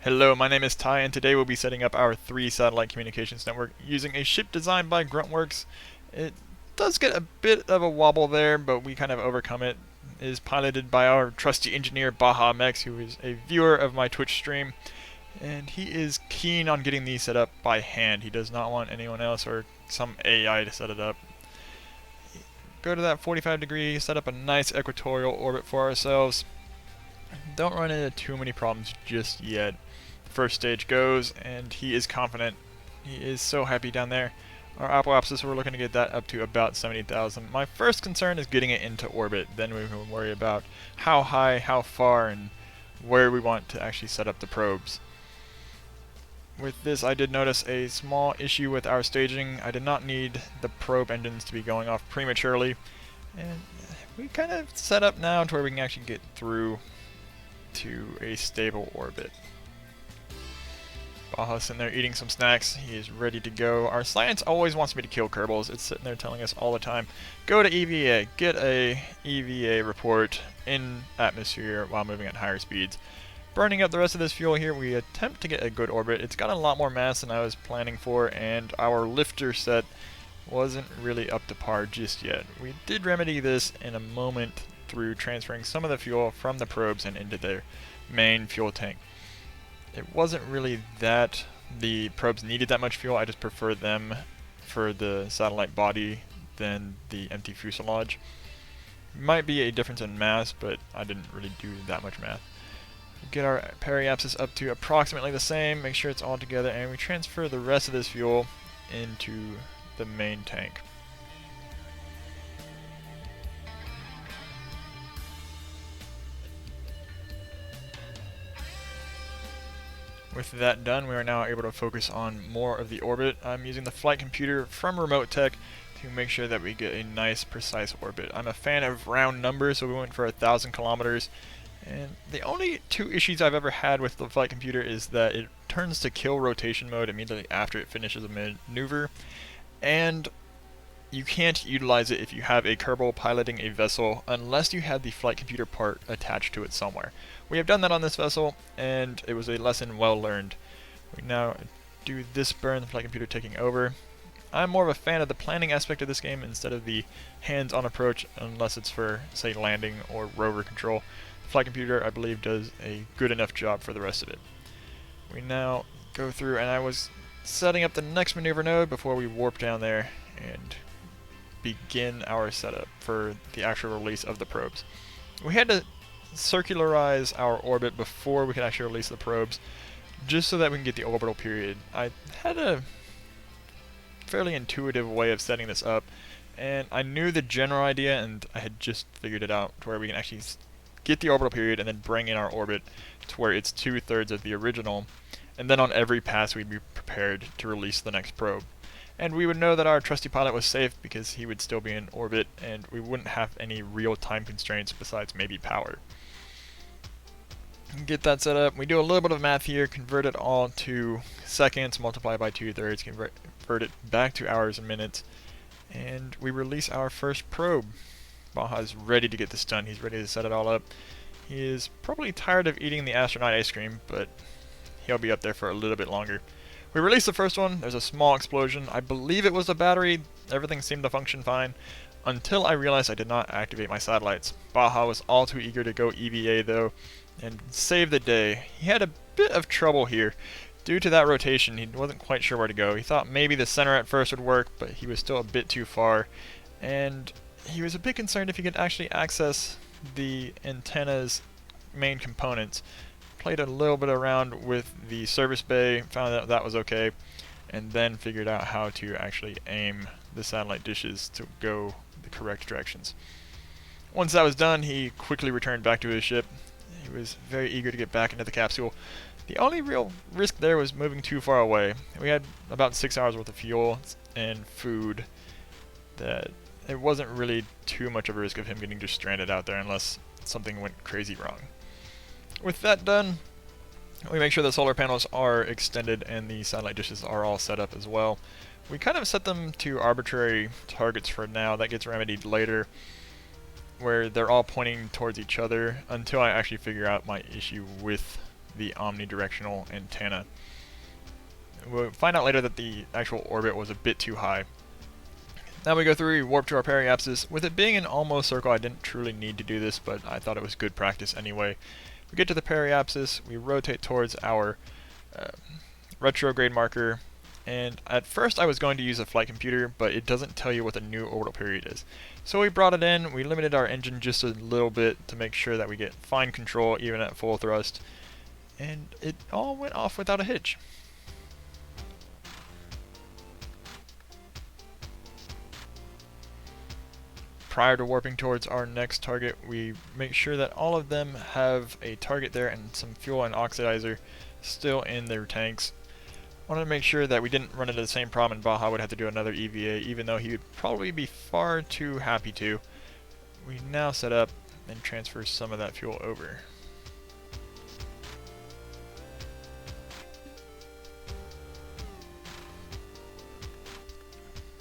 Hello, my name is Ty, and today we'll be setting up our 3 satellite communications network using a ship designed by Gruntworks. It does get a bit of a wobble there, but we kind of overcome it. It is piloted by our trusty engineer Baha Mex, who is a viewer of my Twitch stream, and he is keen on getting these set up by hand. He does not want anyone else or some AI to set it up. Go to that 45 degree, set up a nice equatorial orbit for ourselves. Don't run into too many problems just yet. First stage goes, and he is confident. He is so happy down there. Our apoapsis, we're looking to get that up to about 70,000. My first concern is getting it into orbit. Then we can worry about how high, how far, and where we want to actually set up the probes. With this, I did notice a small issue with our staging. I did not need the probe engines to be going off prematurely. And we kind of set up now to where we can actually get through to a stable orbit. Baja's in there eating some snacks. He is ready to go. Our science always wants me to kill Kerbals. It's sitting there telling us all the time, go to EVA, get a EVA report in atmosphere while moving at higher speeds. Burning up the rest of this fuel here, we attempt to get a good orbit. It's got a lot more mass than I was planning for, and our lifter set wasn't really up to par just yet. We did remedy this in a moment through transferring some of the fuel from the probes and into their main fuel tank. It wasn't really that the probes needed that much fuel, I just prefer them for the satellite body than the empty fuselage. Might be a difference in mass, but I didn't really do that much math. Get our periapsis up to approximately the same, make sure it's all together, and we transfer the rest of this fuel into the main tank. With that done, we are now able to focus on more of the orbit. I'm using the flight computer from Remote Tech to make sure that we get a nice, precise orbit. I'm a fan of round numbers, so we went for 1,000 kilometers. And the only two issues I've ever had with the flight computer is that it turns to kill rotation mode immediately after it finishes a maneuver, and you can't utilize it if you have a Kerbal piloting a vessel unless you have the flight computer part attached to it somewhere. We have done that on this vessel, and it was a lesson well learned. We now do this burn, the flight computer taking over. I'm more of a fan of the planning aspect of this game instead of the hands-on approach, unless it's for, say, landing or rover control. The flight computer, I believe, does a good enough job for the rest of it. We now go through, and I was setting up the next maneuver node before we warp down there and begin our setup for the actual release of the probes. We had to circularize our orbit before we could actually release the probes, just so that we can get the orbital period. I had a fairly intuitive way of setting this up, and I knew the general idea, and I had just figured it out to where we can actually get the orbital period and then bring in our orbit to where it's 2/3 of the original, and then on every pass we'd be prepared to release the next probe. And we would know that our trusty pilot was safe because he would still be in orbit, and we wouldn't have any real time constraints besides maybe power. Get that set up. We do a little bit of math here, convert it all to seconds, multiply by 2/3, convert it back to hours and minutes, and we release our first probe. Baja's ready to get this done. He's ready to set it all up. He is probably tired of eating the astronaut ice cream, but he'll be up there for a little bit longer. We released the first one. There's a small explosion. I believe it was a battery. Everything seemed to function fine until I realized I did not activate my satellites. Baja was all too eager to go EVA though and save the day. He had a bit of trouble here. Due to that rotation, he wasn't quite sure where to go. He thought maybe the center at first would work, but he was still a bit too far, and he was a bit concerned if he could actually access the antenna's main components. Played a little bit around with the service bay, found out that was okay, and then figured out how to actually aim the satellite dishes to go the correct directions. Once that was done, he quickly returned back to his ship. He was very eager to get back into the capsule. The only real risk there was moving too far away. We had about 6 hours worth of fuel and food that it wasn't really too much of a risk of him getting just stranded out there unless something went crazy wrong. With that done, we make sure the solar panels are extended and the satellite dishes are all set up as well. We kind of set them to arbitrary targets for now. That gets remedied later, where they're all pointing towards each other until I actually figure out my issue with the omnidirectional antenna. We'll find out later that the actual orbit was a bit too high. Now we go through, we warp to our periapsis. With it being an almost circle, I didn't truly need to do this, but I thought it was good practice anyway. We get to the periapsis, we rotate towards our retrograde marker, and at first I was going to use a flight computer, but it doesn't tell you what the new orbital period is. So we brought it in, we limited our engine just a little bit to make sure that we get fine control even at full thrust, and it all went off without a hitch. Prior to warping towards our next target, we make sure that all of them have a target there and some fuel and oxidizer still in their tanks. Wanted to make sure that we didn't run into the same problem and Baja would have to do another EVA, even though he would probably be far too happy to. We now set up and transfer some of that fuel over.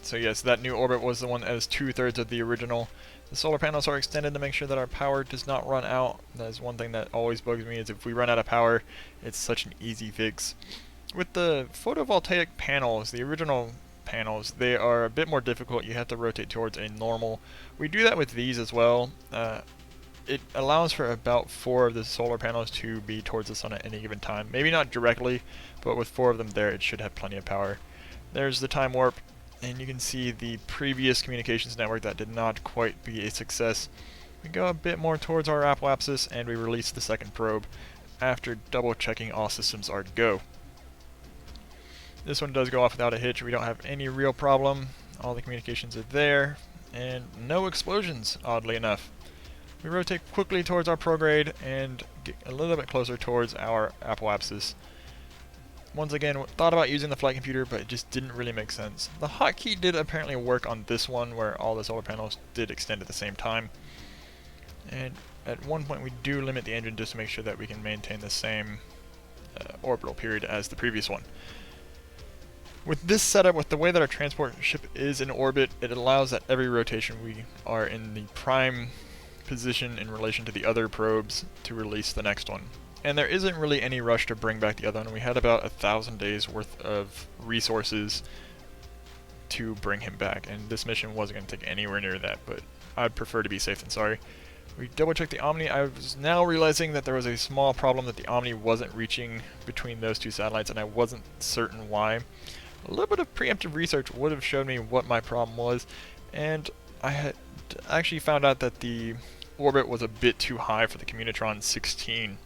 So yes, that new orbit was the one that was 2/3 of the original. The solar panels are extended to make sure that our power does not run out. That is one thing that always bugs me, is if we run out of power, it's such an easy fix. With the photovoltaic panels, the original panels, they are a bit more difficult. You have to rotate towards a normal. We do that with these as well. It allows for about 4 of the solar panels to be towards the sun at any given time. Maybe not directly, but with 4 of them there, it should have plenty of power. There's the time warp. And you can see the previous communications network that did not quite be a success. We go a bit more towards our apoapsis and we release the second probe after double checking all systems are go. This one does go off without a hitch. We don't have any real problem. All the communications are there and no explosions, oddly enough. We rotate quickly towards our prograde and get a little bit closer towards our apoapsis. Once again, thought about using the flight computer, but it just didn't really make sense. The hotkey did apparently work on this one, where all the solar panels did extend at the same time. And at one point we do limit the engine just to make sure that we can maintain the same orbital period as the previous one. With this setup, with the way that our transport ship is in orbit, it allows that every rotation we are in the prime position in relation to the other probes to release the next one. And there isn't really any rush to bring back the other one. We had about 1,000 days worth of resources to bring him back, and this mission wasn't going to take anywhere near that, but I'd prefer to be safe than sorry. We double checked the Omni. I was now realizing that there was a small problem that the Omni wasn't reaching between those 2 satellites, and I wasn't certain why. A little bit of preemptive research would have shown me what my problem was, and I had actually found out that the orbit was a bit too high for the Communitron 16.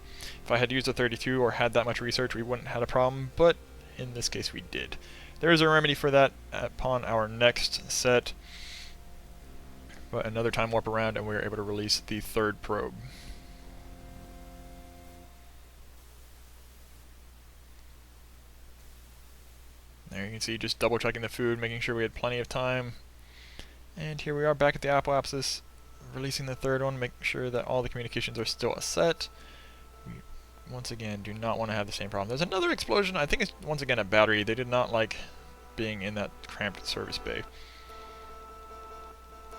If I had used a 32 or had that much research, we wouldn't have had a problem, but in this case we did. There is a remedy for that upon our next set, but another time warp around and we were able to release the 3rd probe. There you can see, just double checking the food, making sure we had plenty of time. And here we are back at the apoapsis, releasing the 3rd one, making sure that all the communications are still set. Once again, do not want to have the same problem. There's another explosion. I think it's once again a battery. They did not like being in that cramped service bay.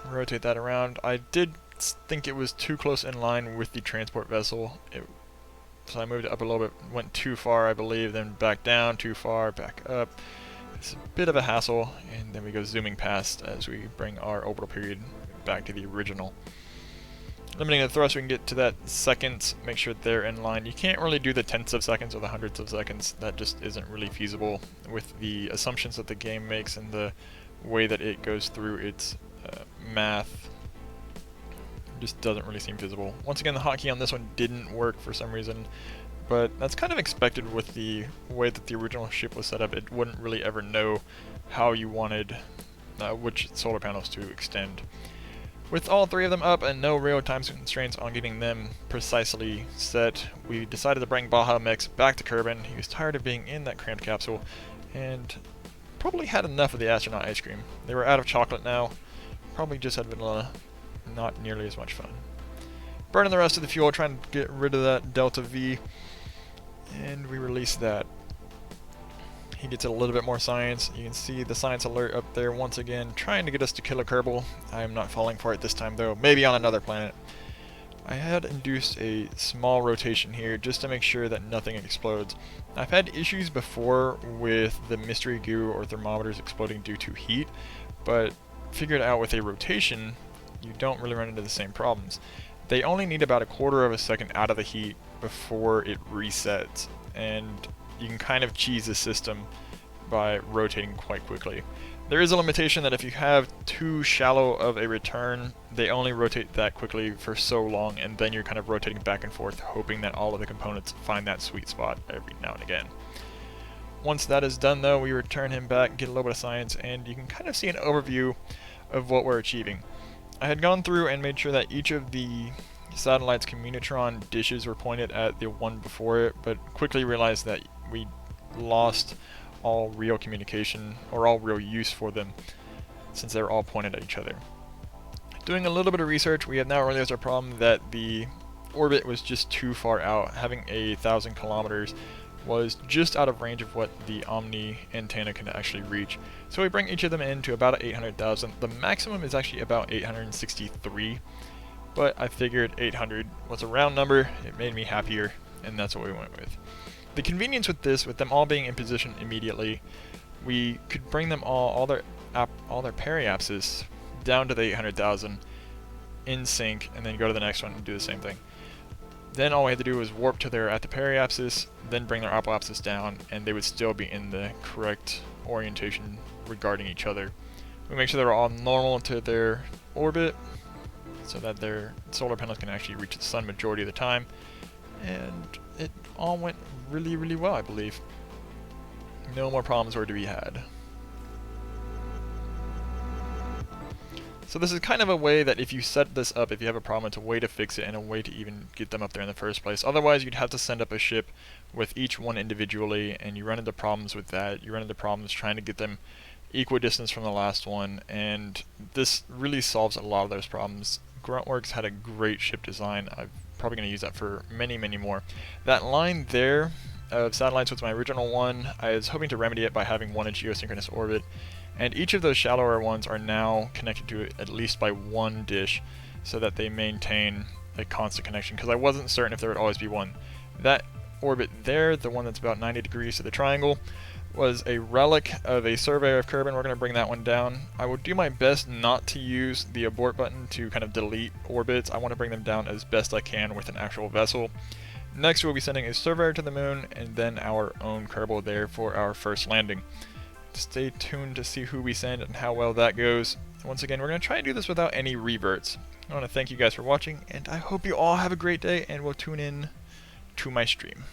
Rotate that around. I did think it was too close in line with the transport vessel. So I moved it up a little bit, went too far I believe, then back down, too far, back up. It's a bit of a hassle, and then we go zooming past as we bring our orbital period back to the original. Limiting the thrust, we can get to that seconds, make sure they're in line. You can't really do the tenths of seconds or the hundredths of seconds. That just isn't really feasible with the assumptions that the game makes and the way that it goes through its math. It just doesn't really seem feasible. Once again, the hotkey on this one didn't work for some reason, but that's kind of expected with the way that the original ship was set up. It wouldn't really ever know how you wanted which solar panels to extend. With all 3 of them up and no real time constraints on getting them precisely set, we decided to bring Baja Mix back to Kerbal. He was tired of being in that cramped capsule and probably had enough of the astronaut ice cream. They were out of chocolate now, probably just had vanilla, not nearly as much fun. Burning the rest of the fuel, trying to get rid of that Delta V, and we release that. He gets a little bit more science. You can see the science alert up there once again, trying to get us to kill a Kerbal. I am not falling for it this time though, maybe on another planet. I had induced a small rotation here just to make sure that nothing explodes. I've had issues before with the mystery goo or thermometers exploding due to heat, but figured out with a rotation, you don't really run into the same problems. They only need about a quarter of a second out of the heat before it resets, and you can kind of cheese the system by rotating quite quickly. There is a limitation that if you have too shallow of a return, they only rotate that quickly for so long, and then you're kind of rotating back and forth, hoping that all of the components find that sweet spot every now and again. Once that is done though, we return him back, get a little bit of science, and you can kind of see an overview of what we're achieving. I had gone through and made sure that each of the satellite's communitron dishes were pointed at the one before it, but quickly realized that we lost all real communication or all real use for them since they were all pointed at each other. Doing a little bit of research, we have now realized our problem that the orbit was just too far out. Having 1,000 kilometers was just out of range of what the Omni antenna can actually reach. So we bring each of them in to about 800,000. The maximum is actually about 863, but I figured 800 was a round number. It made me happier, and that's what we went with. The convenience with this, with them all being in position immediately, we could bring them all their periapses down to the 800,000 in sync, and then go to the next one and do the same thing. Then all we had to do was warp to their at the periapsis, then bring their apoapsis down, and they would still be in the correct orientation regarding each other. We make sure they're all normal to their orbit, so that their solar panels can actually reach the sun majority of the time, and it all went really, really well, I believe. No more problems were to be had. So this is kind of a way that if you set this up, if you have a problem, it's a way to fix it and a way to even get them up there in the first place. Otherwise, you'd have to send up a ship with each one individually, and you run into problems with that. You run into problems trying to get them equidistant from the last one, and this really solves a lot of those problems. Gruntworks had a great ship design. I'm probably going to use that for many, many more. That line there of satellites was my original one. I was hoping to remedy it by having one in geosynchronous orbit, and each of those shallower ones are now connected to it at least by one dish so that they maintain a constant connection, because I wasn't certain if there would always be one. That orbit there, the one that's about 90 degrees to the triangle, was a relic of a surveyor of Kerbal. We're going to bring that one down. I will do my best not to use the abort button to kind of delete orbits. I want to bring them down as best I can with an actual vessel. Next we'll be sending a surveyor to the moon, and then our own Kerbal there for our first landing. Stay tuned to see who we send and how well that goes. Once again, we're going to try and do this without any reverts. I want to thank you guys for watching, and I hope you all have a great day, and will tune in to my stream.